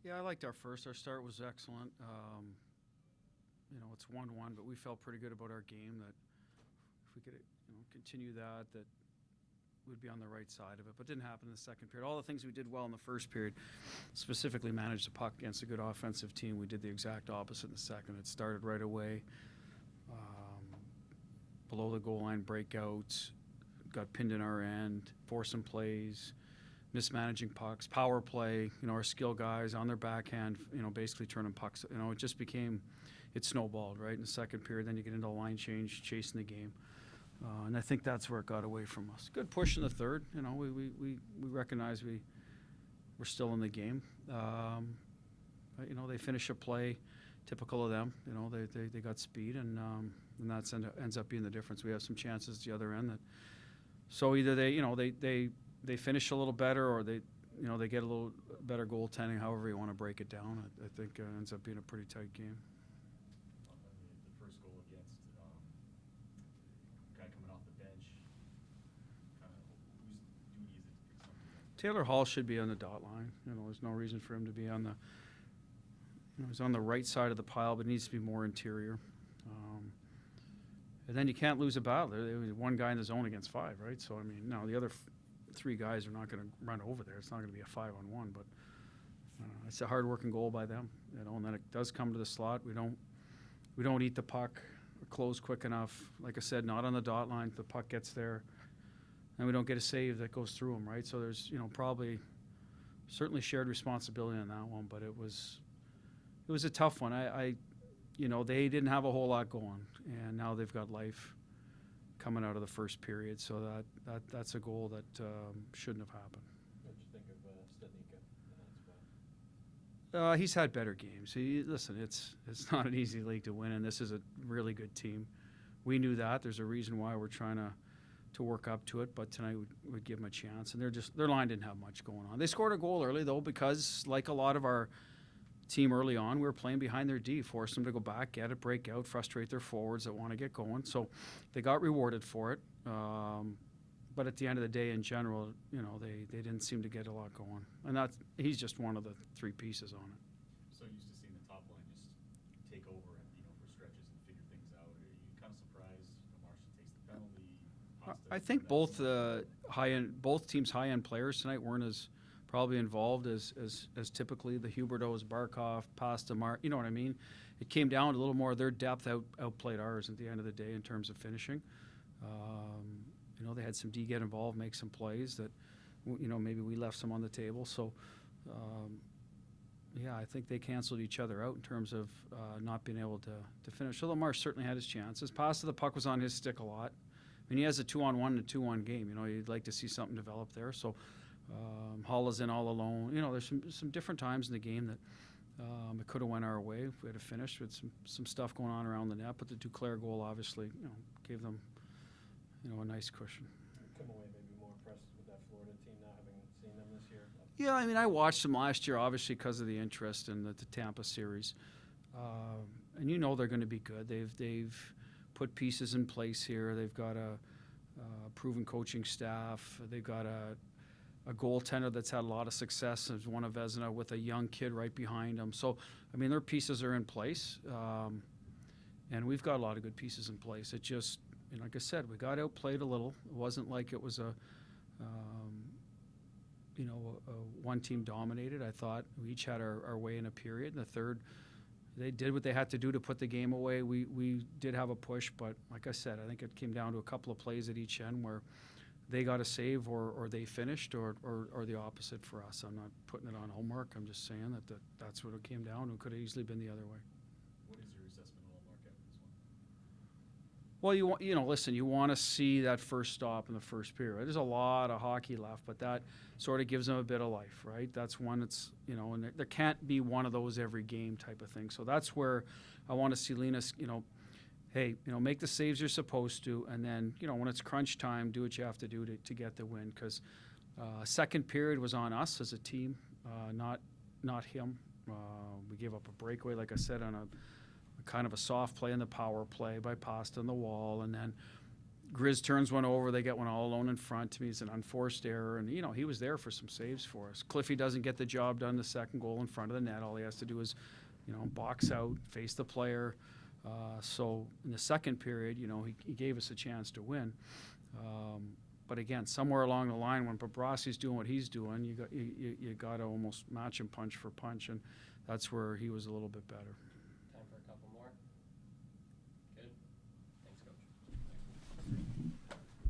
Yeah, I liked our first. Our start was excellent. It's 1-1, but we felt pretty good about our game, that if we could continue that we'd be on the right side of it. But it didn't happen in the second period. All the things we did well in the first period, specifically managed the puck against a good offensive team, we did the exact opposite in the second. It started right away. Below the goal line breakouts, got pinned in our end, forced some plays, mismanaging pucks, power play, our skill guys on their backhand, basically turning pucks. It just it snowballed, right, in the second period. Then you get into a line change, chasing the game. And I think that's where it got away from us. Good push in the third. We recognize we're still in the game. They finish a play, typical of them. They got speed, and that ends up being the difference. We have some chances at the other end so either they finish a little better, or they get a little better goaltending. However you want to break it down, I think it ends up being a pretty tight game. The first goal against guy coming off the bench, kind of whose duty is it to pick something up? Taylor Hall should be on the dot line. There's no reason for him to be on the. He's on the right side of the pile, but needs to be more interior. And then you can't lose a battle. There was one guy in the zone against five, right? So the other three guys are not going to run over there. It's not going to be a 5-on-1, but it's a hard-working goal by them. And then it does come to the slot. We don't eat the puck or close quick enough. Like I said, not on the dot line. The puck gets there, and we don't get a save that goes through them, right? So there's probably certainly shared responsibility on that one, but it was a tough one. They didn't have a whole lot going, and now they've got life coming out of the first period. So that's a goal that shouldn't have happened. What did you think of Stadnicka in that spot? He's had better games. Listen, it's not an easy league to win, and this is a really good team. We knew that. There's a reason why we're trying to work up to it, but tonight we'd give them a chance. And their line didn't have much going on. They scored a goal early, though, because like a lot of our team early on, we were playing behind their D, forced them to go back, get it, break out, frustrate their forwards that want to get going. So they got rewarded for it. But at the end of the day, in general, they didn't seem to get a lot going. And he's just one of the three pieces on it. So used to seeing the top line just take over and for stretches and figure things out. Are you kind of surprised Marshall takes the penalty? I think both teams' high-end players tonight weren't as probably involved as typically the Hubertos, Barkov, Pasta, you know what I mean? It came down to a little more of their depth outplayed ours at the end of the day in terms of finishing. They had some D get involved, make some plays that, maybe we left some on the table. So, I think they canceled each other out in terms of not being able to finish. So Marsh certainly had his chances. Pasta, the puck was on his stick a lot. He has a 2-on-1 and a 2-1 game. You'd like to see something develop there. So Hall is in all alone. There's some different times in the game that it could have went our way if we had a finish with some stuff going on around the net. But the Duclair goal obviously, gave them, a nice cushion. Come away maybe more impressed with that Florida team now, having seen them this year. Yeah, I watched them last year, obviously because of the interest in the Tampa series, and they're going to be good. They've put pieces in place here. They've got a proven coaching staff. They've got a goaltender that's had a lot of success as one of Vezina with a young kid right behind him. So, their pieces are in place, and we've got a lot of good pieces in place. It just, like I said, we got outplayed a little. It wasn't like it was a one team dominated. I thought we each had our way in a period. In the third, they did what they had to do to put the game away. We did have a push, but like I said, I think it came down to a couple of plays at each end where they got a save or they finished or the opposite for us. I'm not putting it on homework. I'm just saying that's what it came down to. It could have easily been the other way. What is your assessment of homework after this one? Well, listen, you want to see that first stop in the first period. There's a lot of hockey left, but that sort of gives them a bit of life, right? That's one that's, and there can't be one of those every game type of thing. So that's where I want to see Linus, hey, make the saves you're supposed to, and then, when it's crunch time, do what you have to do to get the win. Because second period was on us as a team, not him. We gave up a breakaway, like I said, on a kind of a soft play in the power play by Pasta on the wall, and then, Grizz turns one over, they get one all alone in front. To me, it's an unforced error, and, he was there for some saves for us. Cliffy doesn't get the job done, the second goal in front of the net. All he has to do is, box out, face the player. So in the second period, he gave us a chance to win. But again, somewhere along the line, when Bobrovsky's doing what he's doing, you got to almost match him punch for punch, and that's where he was a little bit better.